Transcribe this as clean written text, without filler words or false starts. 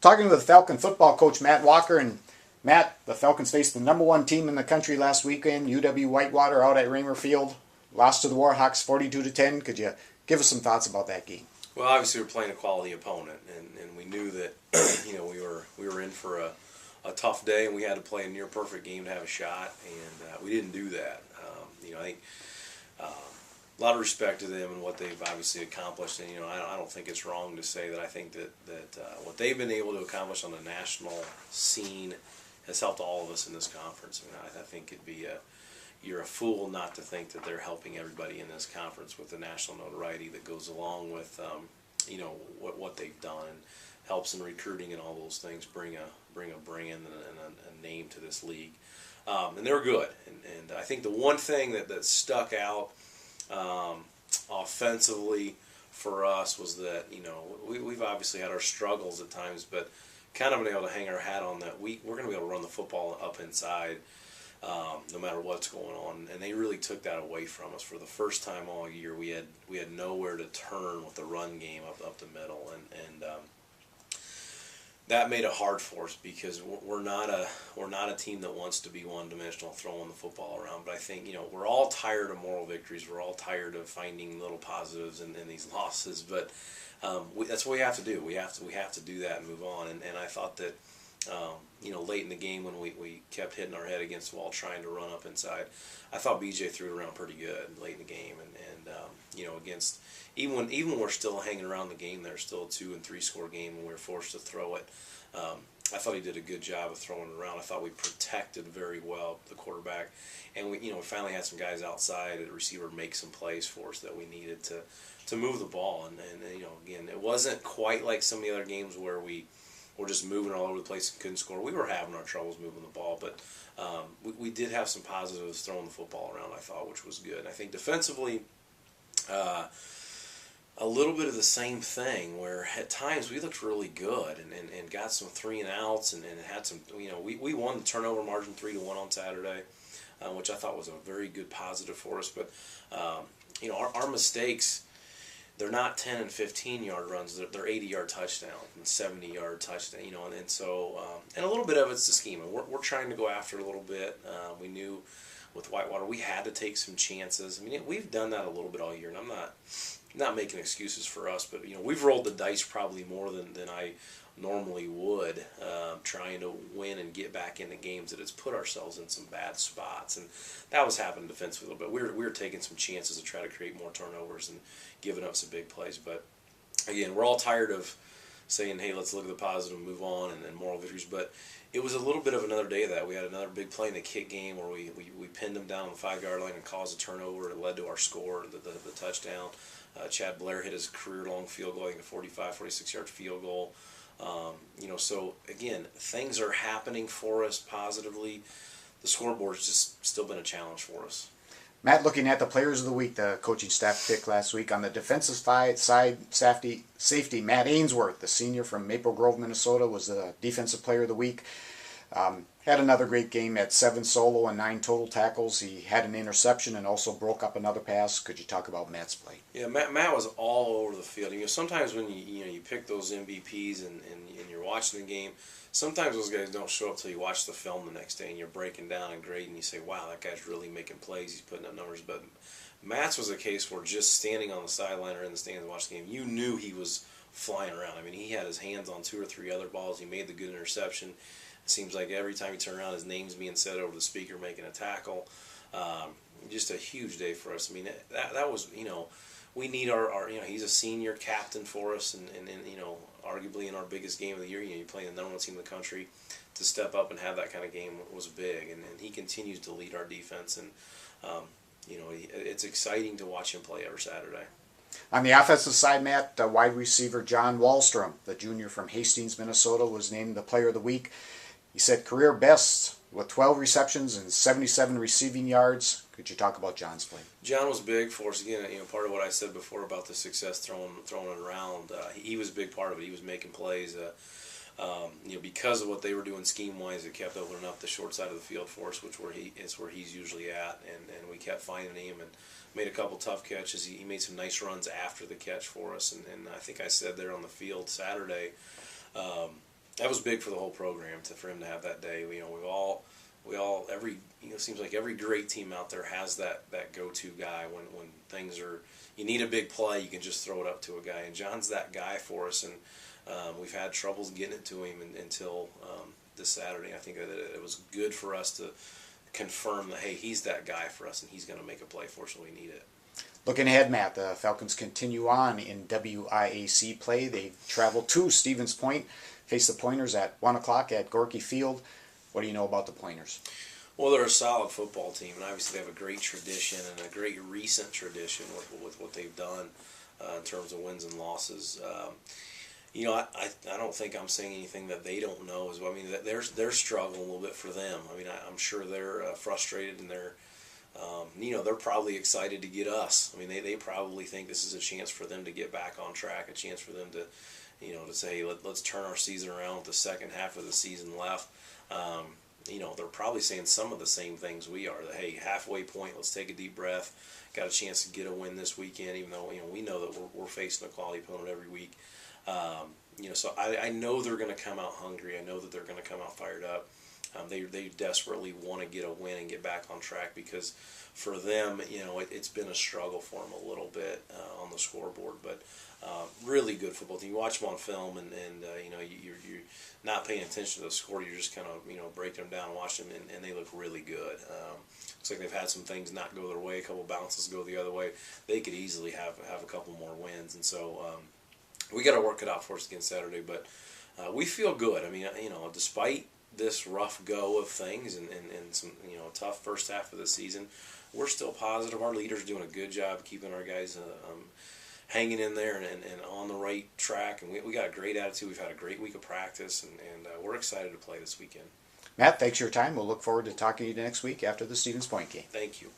Talking with Falcon football coach Matt Walker. And Matt, the Falcons faced the number one team in the country last weekend, UW Whitewater, out at Raymer Field. Lost to the Warhawks 42-10. Could you give us some thoughts about that game? Well, obviously we're playing a quality opponent, and we knew that we were in for a tough day, and we had to play a near perfect game to have a shot, and we didn't do that. I think a lot of respect to them and what they've obviously accomplished, and I don't think it's wrong to say that I think that what they've been able to accomplish on the national scene has helped all of us in this conference. I think you're a fool not to think that they're helping everybody in this conference with the national notoriety that goes along with what they've done, and helps in recruiting and all those things bring a brand and a name to this league, and they're good. And I think the one thing that stuck out offensively for us was that we've obviously had our struggles at times, but kind of been able to hang our hat on that we're going to be able to run the football up inside. No matter what's going on, and they really took that away from us for the first time all year. We had nowhere to turn with the run game up the middle, and that made it hard for us because we're not a team that wants to be one-dimensional throwing the football around. But I think we're all tired of moral victories. We're all tired of finding little positives in these losses. But that's what we have to do. We have to do that and move on. And I thought that. Late in the game when we kept hitting our head against the wall trying to run up inside, I thought BJ threw it around pretty good late in the game, and against even when we're still hanging around the game, there's still a 2 and 3 score game and we were forced to throw it. I thought he did a good job of throwing it around. I thought we protected very well the quarterback, and we finally had some guys outside at receiver make some plays for us that we needed to move the ball, and again, it wasn't quite like some of the other games where we're just moving all over the place and couldn't score. We were having our troubles moving the ball, but we did have some positives throwing the football around, I thought, which was good. And I think defensively, a little bit of the same thing, where at times we looked really good and got some 3 and outs and had some, we won the turnover margin 3-1 on Saturday, which I thought was a very good positive for us. But, our mistakes, they're not 10 and 15-yard runs. They're 80-yard touchdowns and 70-yard touchdown. And so and a little bit of it's the schema. We're trying to go after a little bit. We knew with Whitewater we had to take some chances. We've done that a little bit all year, and I'm not making excuses for us, but we've rolled the dice probably more than I normally would, trying to win and get back into games that it's put ourselves in some bad spots, and that was happening defensively a little bit. We were taking some chances to try to create more turnovers and giving up some big plays, but again, we're all tired of saying, hey, let's look at the positive and move on and moral victories, but it was a little bit of another day of that. We had another big play in the kick game where we pinned them down on the 5-yard line and caused a turnover. It led to our score, the touchdown. Chad Blair hit his career-long field goal, I think a 45, 46-yard field goal. So again, things are happening for us positively. The scoreboard's just still been a challenge for us. Matt, looking at the players of the week, the coaching staff picked last week, on the defensive side, safety Matt Ainsworth, the senior from Maple Grove, Minnesota, was the defensive player of the week. Had another great game, had 7 solo and 9 total tackles. He had an interception and also broke up another pass. Could you talk about Matt's play? Yeah, Matt was all over the field. Sometimes when you pick those MVPs and you're watching the game, sometimes those guys don't show up till you watch the film the next day and you're breaking down and grading. You say, wow, that guy's really making plays. He's putting up numbers. But Matt's was a case where just standing on the sideline or in the stands and watching the game, you knew he was flying around. He had his hands on 2 or 3 other balls. He made the good interception. It seems like every time you turn around, his name's being said over the speaker making a tackle. Just a huge day for us. That was, we need our he's a senior captain for us, and arguably in our biggest game of the year, you're playing the number 1 team in the country, to step up and have that kind of game was big, and he continues to lead our defense, and it's exciting to watch him play every Saturday. On the offensive side, Matt, wide receiver John Wallstrom, the junior from Hastings, Minnesota, was named the player of the week. He set career best with 12 receptions and 77 receiving yards. Could you talk about John's play? John was big for us. Again, part of what I said before about the success throwing it around, he was a big part of it. He was making plays. Because of what they were doing scheme-wise, it kept opening up the short side of the field for us, which is where he's usually at, and we kept finding him and made a couple tough catches. He made some nice runs after the catch for us, and I think I said there on the field Saturday, That was big for the whole program for him to have that day. You know, every seems like every great team out there has that go-to guy when things are, you need a big play, you can just throw it up to a guy, and John's that guy for us, and we've had troubles getting it to him until this Saturday. I think that it was good for us to confirm that, hey, he's that guy for us, and he's going to make a play for us when we need it. Looking ahead, Matt, the Falcons continue on in WIAC play. They travel to Stevens Point, face the Pointers at 1 o'clock at Gorky Field. What do you know about the Pointers? Well, they're a solid football team, and obviously they have a great tradition and a great recent tradition with what they've done in terms of wins and losses. I don't think I'm saying anything that they don't know as well. I mean, they're struggling a little bit for them. I mean, I'm sure they're frustrated, and they're probably excited to get us. I mean, they probably think this is a chance for them to get back on track, a chance for them to, to say, let's turn our season around with the second half of the season left. They're probably saying some of the same things we are. That, hey, halfway point, let's take a deep breath. Got a chance to get a win this weekend, even though we know that we're facing a quality opponent every week. So I know they're going to come out hungry. I know that they're going to come out fired up. They desperately want to get a win and get back on track, because for them, it's been a struggle for them a little bit on the scoreboard. But really good football team. You watch them on film, and you're not paying attention to the score. You're just kind of breaking them down and watching them, and they look really good. Looks like they've had some things not go their way, a couple bounces go the other way. They could easily have a couple more wins, and so we got to work it out for us against Saturday. But we feel good. I mean, despite this rough go of things and some tough first half of the season, we're still positive. Our leaders are doing a good job keeping our guys hanging in there and on the right track, and we got a great attitude. We've had a great week of practice, and we're excited to play this weekend. Matt, thanks for your time. We'll look forward to talking to you next week after the Stevens Point game. Thank you.